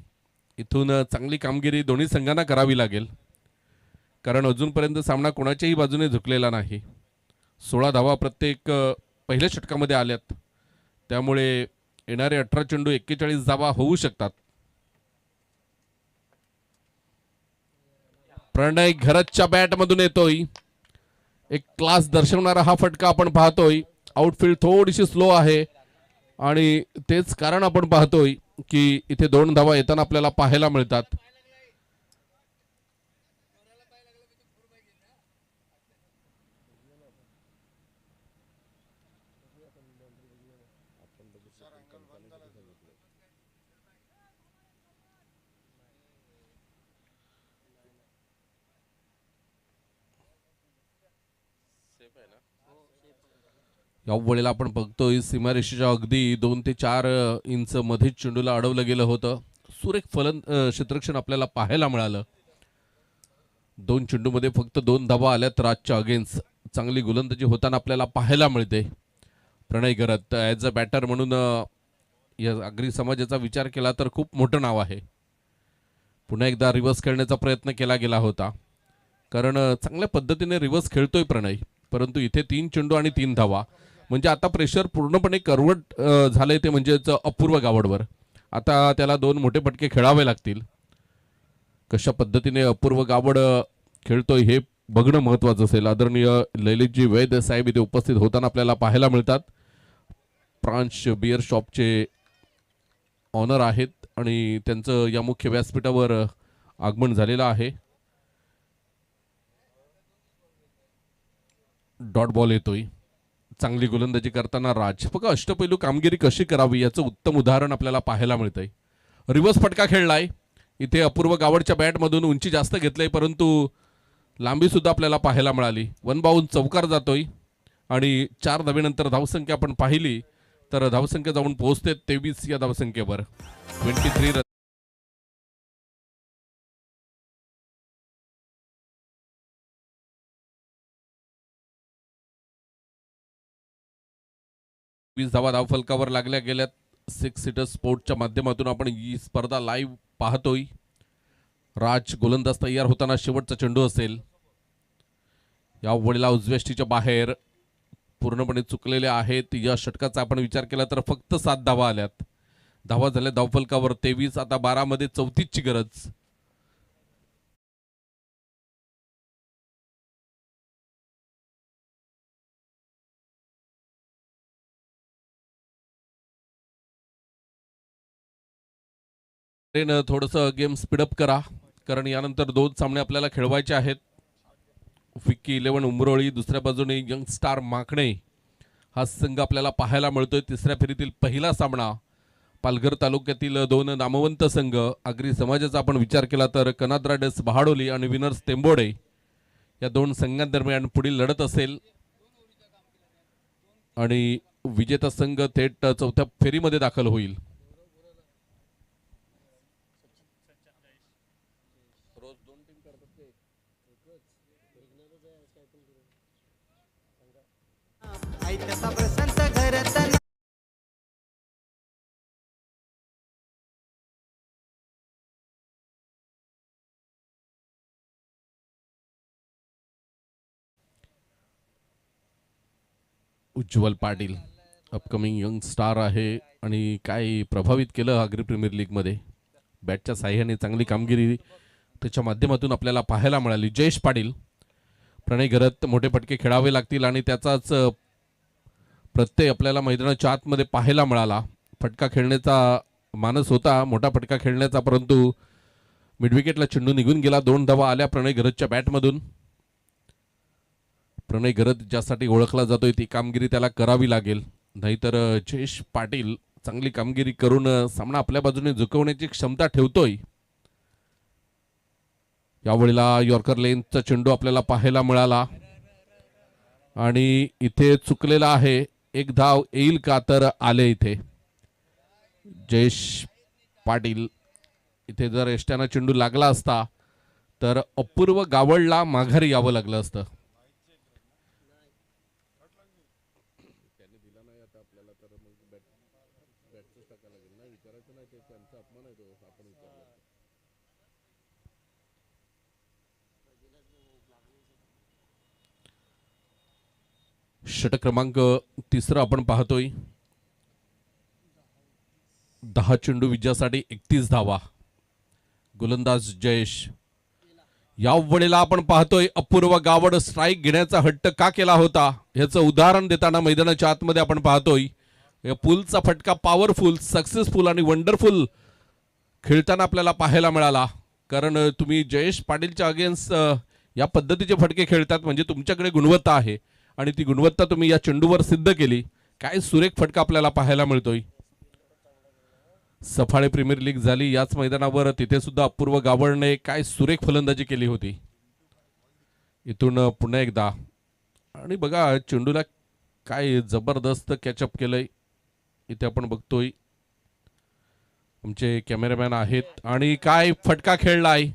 A: इथून चांगली कामगिरी दोन्ही संघांना करावी लागेल कारण अजूनपर्यंत सामना कोणाच्याही बाजूने झुकलेला नाही. 16 धावा प्रत्येक पहिल्या षटकामध्ये आल्यात. त्यामुळे येणारे 18 चेंडू 41 धावा होऊ शकतात. प्रणय घरच्या बॅटमधून येतोय. एक क्लास दर्शवणारा हा फटका आपण पाहतोय. आउटफील्ड थोडीशी स्लो आहे आणि तेच कारण आपण पाहतोय की इथे 2 धावा येताना आपल्याला पाहायला मिळतात. यावेळेला आपण बघतोय सीमारेषेच्या अगदी 2 ते 4 इंच मध्येच चेंडूला अडवलं गेलं होतं. सुरेख क्षेत्ररक्षण आपल्याला पाहायला मिळालं. 2 चेंडूमध्ये फक्त 2 धावा आल्यात राजच्या अगेन्स्ट. चांगली गोलंदाजी होताना आपल्याला पाहायला मिळते. प्रणय घरत ॲज अ बॅटर म्हणून या आगरी समाजाचा विचार केला तर खूप मोठं नाव आहे. पुन्हा एकदा रिव्हर्स खेळण्याचा प्रयत्न केला गेला होता कारण चांगल्या पद्धतीने रिव्हर्स खेळतोय प्रणय. परंतु इथे 3 चेंडू आणि 3 धावा म्हणजे आता प्रेशर पूर्णपणे करवट झालंय ते म्हणजेच अपूर्व गावडवर. आता त्याला 2 मोठे फटके खेळावे लागतील. कशा पद्धतीने अपूर्व गावड खेळतोय हे बघणं महत्त्वाचं असेल. आदरणीय ललितजी वैद्य साहेब इथे उपस्थित होताना आपल्याला पाहायला मिळतात. प्रांश बियर शॉपचे ऑनर आहेत आणि त्यांचं या मुख्य व्यासपीठावर आगमन झालेलं आहे. डॉट बॉल येतोय. चांगली गोलंदाजी करताना राज. बघा अष्टपैलू कामगिरी कशी करावी याचं उत्तम उदाहरण आपल्याला पाहायला मिळतंय. रिव्हर्स फटका खेळलाय इथे अपूर्व गावडच्या बॅटमधून. उंची जास्त घेतलंय परंतु लांबी सुद्धा आपल्याला पाहायला मिळाली. 1 बाउन चौकार जातोय आणि 4 धावेनंतर धावसंख्या आपण पाहिली तर धावसंख्या जाऊन पोहोचते 23 या धावसंख्येवर. 23 धावा धावफलकावर लागल्या गेल्यात. 6 सीटर स्पोर्टच्या माध्यमातून आपण ही स्पर्धा लाईव्ह पाहतोय. राज गोलंदाज तयार होताना शेवटचा चेंडू असेल. या वेळेला उजव्याष्टीच्या बाहेर पूर्णपणे चुकलेले आहेत. या षटकाचा आपण विचार केला तर फक्त 7 धावा आल्यात. धावा झाल्या धावफलकावर 23. आता 12 मध्ये 34ची गरज. थोडंसं गेम स्पीडअप करा कारण यानंतर 2 सामने आपल्याला खेळवायचे आहेत. फिक्की 11 उमरोळी, दुसऱ्या बाजूने यंग स्टार माकणे हा संघ आपल्याला पाहायला मिळतोय. तिसऱ्या फेरीतील पहिला सामना पालघर तालुक्यातील 2 नामवंत संघ. आगरी समाजाचा आपण विचार केला तर कनाद रायडर्स बहाडोली आणि विनर्स तेंबोडे या 2 संघांदरम्यान पुढील लढत असेल आणि विजेता संघ थेट 4थ्या फेरीमध्ये दाखल होईल. उज्ज्वल पाटील अपकमिंग यंग स्टार आहे आणि काय प्रभावित केलं आगरी प्रीमियर लीगमध्ये. बॅटच्या साह्याने चांगली कामगिरी त्याच्या माध्यमातून आपल्याला पाहायला मिळाली. जयेश पाटील प्रणय घरत मोठे फटके खेळावे लागतील आणि त्याचाच प्रत्यय आपल्याला मैदानाच्या आतमध्ये पाहायला मिळाला. फटका खेळण्याचा मानस होता, मोठा फटका खेळण्याचा, परंतु मिडविकेटला चेंडू निघून गेला. 2 धावा आल्या प्रणय घरतच्या बॅटमधून. प्रणय घरत ज्यासाठी ओळखला जातोय ती कामगिरी त्याला करावी लागेल, नाहीतर जयेश पाटील चांगली कामगिरी करून सामना आपल्या बाजूने झुकवण्याची क्षमता ठेवतोय. यावेळेला यॉर्कर लेनचा चेंडू आपल्याला पाहायला मिळाला आणि इथे चुकलेला आहे. 1 धाव येईल का तर आले इथे जयेश पाटील. इथे जर एष्ट्याना चेंडू लागला असता तर अपूर्व गावडला माघारी यावं लागलं असतं. षटक क्रमांक 3 आपण पाहतोय. 10 चेंडू विजयासाठी 31 धावा. गोलंदाज जयेश. या वेळेला आपण पाहतोय अपूर्व गावड स्ट्राईक घेण्याचा हट्ट का केला होता याचं उदाहरण देताना मैदानाच्या आतमध्ये आपण पाहतोय. या पुलचा फटका पॉवरफुल, सक्सेसफुल आणि वंडरफुल खेळताना आपल्याला पाहायला मिळाला. कारण तुम्ही जयेश पाटीलच्या अगेन्स्ट या पद्धतीचे फटके खेळतात म्हणजे तुमच्याकडे गुणवत्ता आहे आणि ती गुणवत्ता तुम्ही या चेंडूवर सिद्ध केली. काय सुरेख फटका आपल्याला पाहायला मिळतोय. सफाळे प्रीमियर लीग झाली याच मैदानावर, तिथे सुद्धा अपूर्व गावडने काय सुरेख फलंदाजी केली होती. इथून पुन्हा एकदा आणि बघा चेंडूला काय जबरदस्त कॅचअप केलंय. इथे आपण बघतोय आमचे कॅमेरामॅन आहेत आणि काय फटका खेळलाय,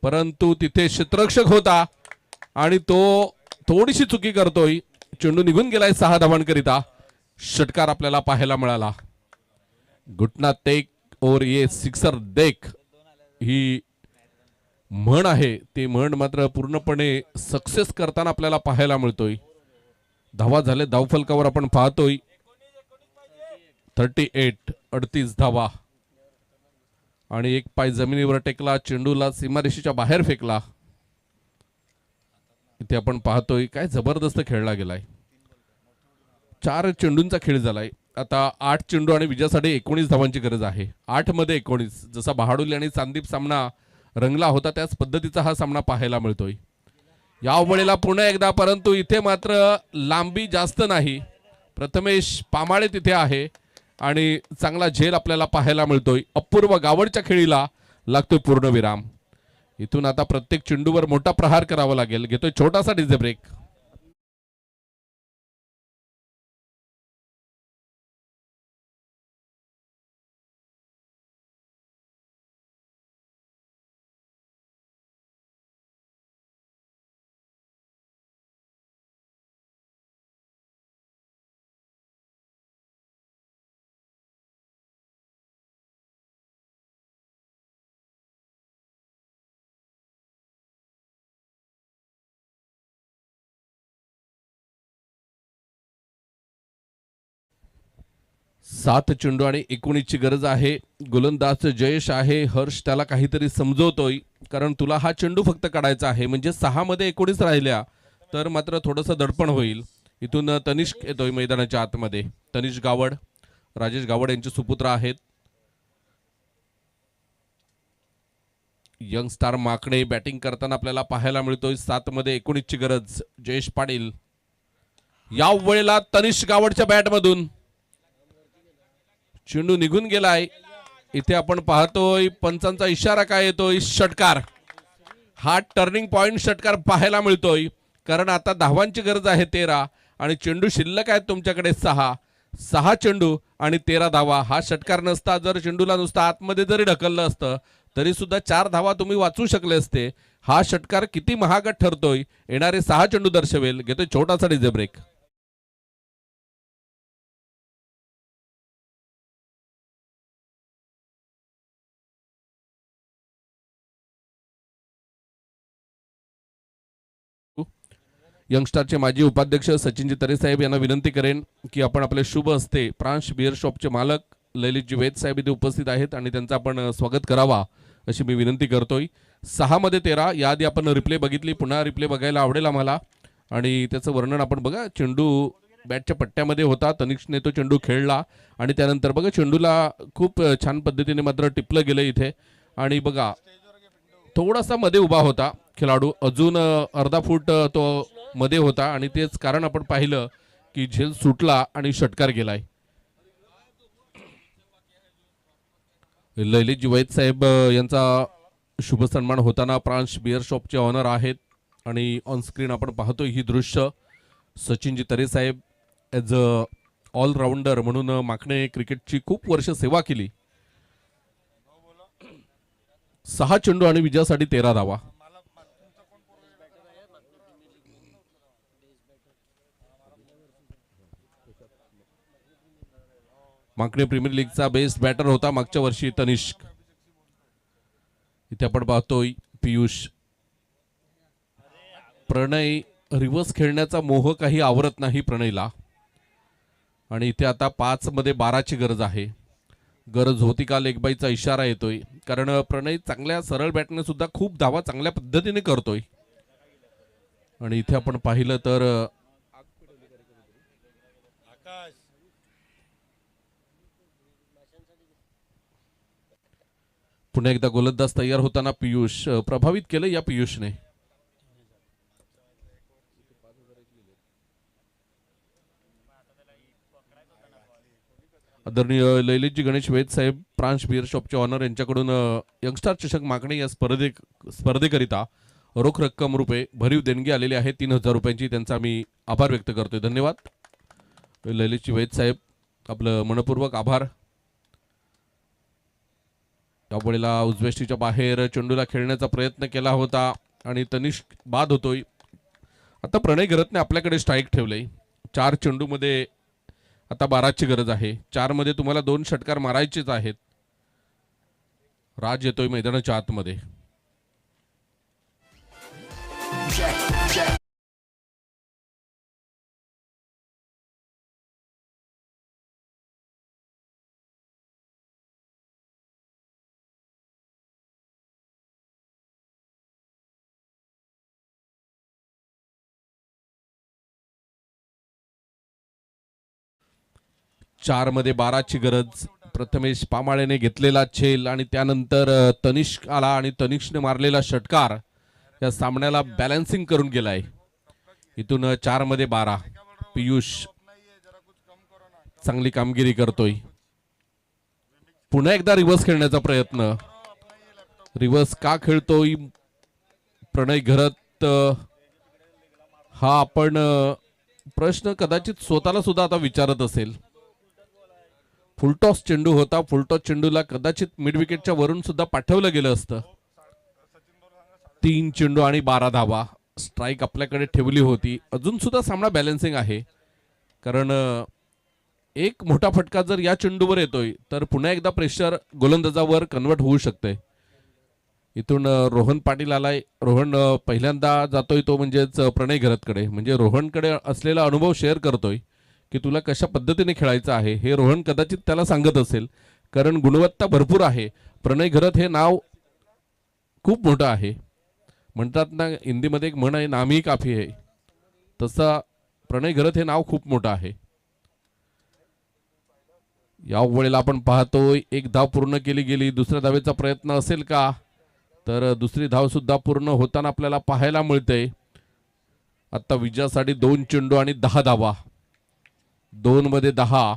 A: परंतु तिथे क्षेत्ररक्षक होता आणि तो थोडीशी चुकी करतोय. चेंडू निघून गेलाय 6 धावांकरिता. षटकार आपल्याला पाहायला मिळाला. घुटना टेक और ये सिक्सर देख ही म्हण आहे, ती म्हण मात्र पूर्णपणे सक्सेस करताना आपल्याला पाहायला मिळतोय. धावा झाले धावफलकावर आपण पाहतोय 38 38 धावा आणि एक पाय जमिनीवर टेकला, चेंडूला सीमारेषेच्या बाहेर फेकला. इथे आपण पाहतोय काय जबरदस्त खेळला गेलाय. 4 चेंडूंचा खेळ झालाय. आता 8 चेंडू आणि विजयासाठी 19 धावांची गरज आहे. 8 मध्ये 19. जसा बहाडुली आणि संदीप सामना रंगला होता त्याच पद्धतीचा हा सामना पाहायला मिळतोय या वेळेला पुन्हा एकदा. परंतु इथे मात्र लांबी जास्त नाही. प्रथमेश पामाळे तिथे आहे आणि चांगला झेल आपल्याला पाहायला मिळतोय. अपूर्व गावडच्या खेळीला लागतोय पूर्णविराम. इथून आता प्रत्येक चेंडूवर मोठा प्रहार करावा लागेल. घेतोय छोटासा डीजे ब्रेक. सात चेंडू आणि 19ची गरज आहे. गोलंदाज जयेश आहे. हर्ष त्याला काहीतरी समजवतोय कारण तुला हा चेंडू फक्त काढायचा आहे. म्हणजे 6 मध्ये 19 राहिल्या तर मात्र थोडंसं दडपण होईल. इथून तनिष्क येतोय मैदानाच्या आतमध्ये. तनिष्क गावड, राजेश गावड यांचे सुपुत्र आहेत. यंग स्टार माकडे बॅटिंग करताना आपल्याला पाहायला मिळतोय. 7 मध्ये 19ची गरज. जयेश पाटील या वेळेला तनिष्क गावडच्या बॅटमधून चेंडू निघून गेलाय. इथे आपण पाहतोय पंचांचा इशारा काय येतोय. षटकार. हा टर्निंग पॉइंट षटकार पाहायला मिळतोय कारण आता धावांची गरज आहे 13 आणि चेंडू शिल्लक आहेत तुमच्याकडे 6 चेंडू आणि 13 धावा. हा षटकार नसता जर चेंडूला नुसता आतमध्ये जरी ढकललं असतं तरी सुद्धा 4 धावा तुम्ही वाचू शकले असते. हा षटकार किती महागत ठरतोय येणारे 6 चेंडू दर्शवेल. घेतोय छोटासा डीजे ब्रेक. यंगस्टारचे माजी उपाध्यक्ष सचिनजी तरे साहेब यांना विनंती करेन की आपण आपले शुभ हस्ते प्रांश बिअर शॉपचे मालक ललितजी वैद साहेब इथे उपस्थित आहेत आणि त्यांचं आपण स्वागत करावा अशी मी विनंती करतोय. 6 मध्ये 13. याआधी आपण रिप्ले बघितली. पुन्हा रिप्ले बघायला आवडेल आम्हाला आणि त्याचं वर्णन आपण बघा. चेंडू बॅटच्या पट्ट्यामध्ये होता. तनिष्कने तो चेंडू खेळला आणि त्यानंतर बघा चेंडूला खूप छान पद्धतीने मात्र टिपलं गेलं इथे आणि बघा थोडासा मध्ये उभा होता खेळाडू. अजून अर्धा फूट तो मध्ये होता आणि तेच कारण आपण पाहिलं की झेल सुटला आणि षटकार गेलाय. ललितजी वैद साहेब यांचा शुभ सन्मान होताना प्रांश बिअर शॉपचे ऑनर आहेत आणि ऑन स्क्रीन आपण पाहतोय ही दृश्य. सचिनजी तरे साहेब ॲज अ ऑलराऊंडर म्हणून माकणे क्रिकेटची खूप वर्ष सेवा केली. 6 चेंडू आणि विजयासाठी 13 धावा. माकणे प्रीमियर लीगचा बेस्ट बॅटर होता मागच्या वर्षी तनिष्क. इथे आपण पाहतोय पियुष. प्रणय रिव्हर्स खेळण्याचा मोह काही आवरत नाही प्रणयला आणि इथे आता 5 मध्ये 12ची गरज आहे. गरज होती का लेगबाईचा इशारा येतोय कारण प्रणय चांगल्या सरळ बॅटने सुद्धा खूप धावा चांगल्या पद्धतीने करतोय आणि इथे आपण पाहिलं तर पुन्हा एकदा गोलंदाज तयार होताना पियुष प्रभावित केलं या पियुषने. आदरणीय ललितजी गणेश वैद साहेब प्रांश बिअर शॉपचे ऑनर यांच्याकडून यंगस्टार चषक मागणी या स्पर्धेकरिता रोख रक्कम रुपये भरीव देणगी आलेली आहे 3000 रुपयांची. त्यांचा मी आभार व्यक्त करतोय. धन्यवाद ललितजी वैद साहेब. आपलं मनपूर्वक आभार. या वेळेला उजवेष्टीच्या बाहेर चेंडूला खेळण्याचा प्रयत्न केला होता आणि तनिष्क बाद होतोय. आता प्रणय घरतने आपल्याकडे स्ट्राईक ठेवलंय. 4 चेंडूमध्ये आता 12ची गरज आहे. 4 मध्ये तुम्हाला 2 षटकार मारायचेच आहेत. राज येतोय मैदानाच्या आतमध्ये. 4 मध्ये 12ची गरज. प्रथमेश पामाळेने घेतलेला झेल आणि त्यानंतर तनिष्क आला आणि तनिष्कने मारलेला षटकार या सामन्याला बॅलन्सिंग करून गेलाय. इथून 4 मध्ये 12. पियुष चांगली कामगिरी करतोय. पुन्हा एकदा रिव्हर्स खेळण्याचा प्रयत्न. रिव्हर्स का खेळतोय प्रणय घरत हा आपण प्रश्न कदाचित स्वतःला सुद्धा आता विचारत असेल. फुलटॉस चेंडू होता. फुलटॉस चेंडूला कदाचित मिड विकेटच्या वरून सुद्धा पाठवलं गेलं असतं. 3 चेंडू आणि 12 धावा. स्ट्राईक आपल्याकडे ठेवली होती. अजून सुद्धा सामना बॅलन्सिंग आहे, कारण एक मोठा फटका जर या चेंडूवर येतोय तर पुन्हा एकदा प्रेशर गोलंदाजावर कन्वर्ट होऊ शकते. इथून रोहन पाटील आलाय. रोहन पहिल्यांदा जातोय तो म्हणजेच प्रणय घरतकडे. म्हणजे रोहनकडे असलेला अनुभव शेअर करतोय की तुला कशा पद्धतीने खेळायचं आहे हे रोहन कदाचित त्याला सांगत असेल, कारण गुणवत्ता भरपूर आहे. प्रणय घरत हे नाव खूप मोठं आहे. म्हणतात ना हिंदीमध्ये एक म्हण आहे, नाम ही काफी आहे. तसा प्रणय घरत हे नाव खूप मोठं आहे. या वेळेला आपण पाहतोय एक धाव पूर्ण केली गेली. दुसऱ्या धावेचा प्रयत्न असेल का, तर दुसरी धाव सुद्धा पूर्ण होताना आपल्याला पाहायला मिळते. आता विजयासाठी 2 चेंडू आणि 10 धावा. 2 मध्ये 10.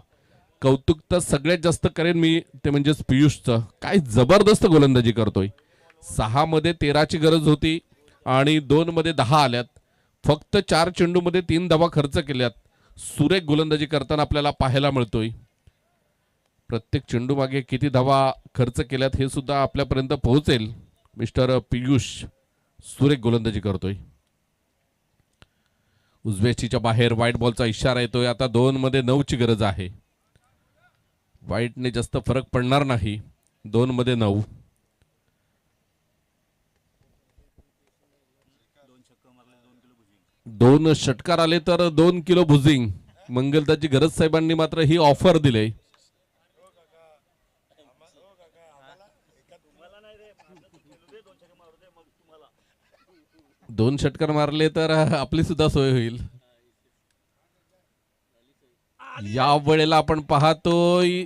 A: कौतुक तर सगळ्यात जास्त करेन मी ते म्हणजेच पियुषचं. काय जबरदस्त गोलंदाजी करतोय. 6 मध्ये 13ची गरज होती आणि 2 मध्ये 10 आल्यात. फक्त 4 चेंडू मध्ये 3 धावा खर्च केल्यात. सुरेख गोलंदाजी करताना आपल्याला पाहायला मिळतोय. प्रत्येक चेंडू मागे किती धावा खर्च केल्यात हे सुद्धा आपल्यापर्यंत पोहोचेल. मिस्टर पियुष सुरेख गोलंदाजी करतोय. उजव्याच्या बाहेर व्हाईट बॉलचा इशारा येतोय. आता 2 मध्ये 9ची गरज आहे. व्हाईटने जास्त फरक पडणार नाही. 2 मध्ये 9. दोन षटकार आले तर 2 किलो भुजिंग. मंगलदाजी गरज साहेबांनी मात्र ही ऑफर दिली. 2 षटकार मारले तर आपली सुद्धा सोय होईल. या वेळेला आपण पाहतोय,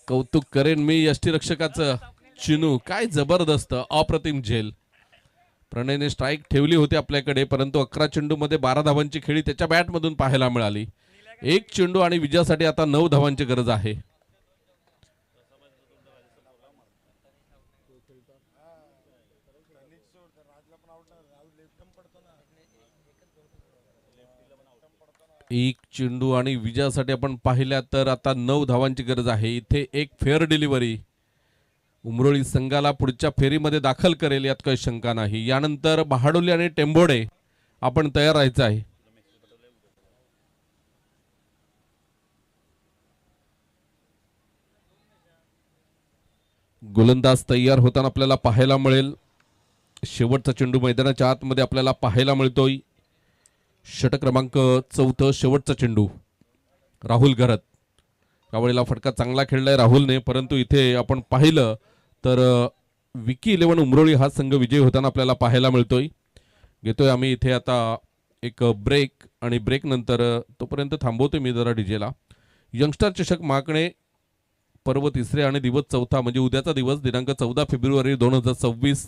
A: कौतुक करेन मी यष्टीरक्षकाचं. चिनू काय जबरदस्त अप्रतिम झेल. प्रणयने स्ट्राईक ठेवली होती आपल्याकडे, परंतु 11 चेंडू मध्ये 12 धावांची खेळी त्याच्या बॅटमधून पाहायला मिळाली. 1 चेंडू आणि विजयासाठी आता 9 धावांची गरज आहे. एक चेंडू आणि विजयासाठी आपण पाहिल्या तर आता 9 धावांची गरज आहे. इथे एक फेअर डिलिव्हरी उमरोळी संघाला पुढच्या फेरीमध्ये दाखल करेल यात काही शंका नाही. यानंतर बहाडोली आणि टेंबोडे आपण तयार राहायचं आहे. गोलंदाज तयार होताना आपल्याला पाहायला मिळेल. शेवटचा चेंडू मैदानाच्या आतमध्ये आपल्याला पाहायला मिळतोय. षटक क्रमांक 4 शेवटचा चेंडू राहुल घरत. यावेळेला फटका चांगला खेळलाय राहुलने, परंतु इथे आपण पाहिलं तर विकी 11 उमरोळी हा संघ विजयी होताना आपल्याला पाहायला मिळतोय. घेतोय आम्ही इथे आता एक ब्रेक आणि ब्रेक नंतर तोपर्यंत थांबवतोय मी जरा डीजेला. यंगस्टर चषक माकणे पर्व 3रे आणि दिवस 4था म्हणजे उद्याचा दिवस दिनांक 14 फेब्रुवारी 2026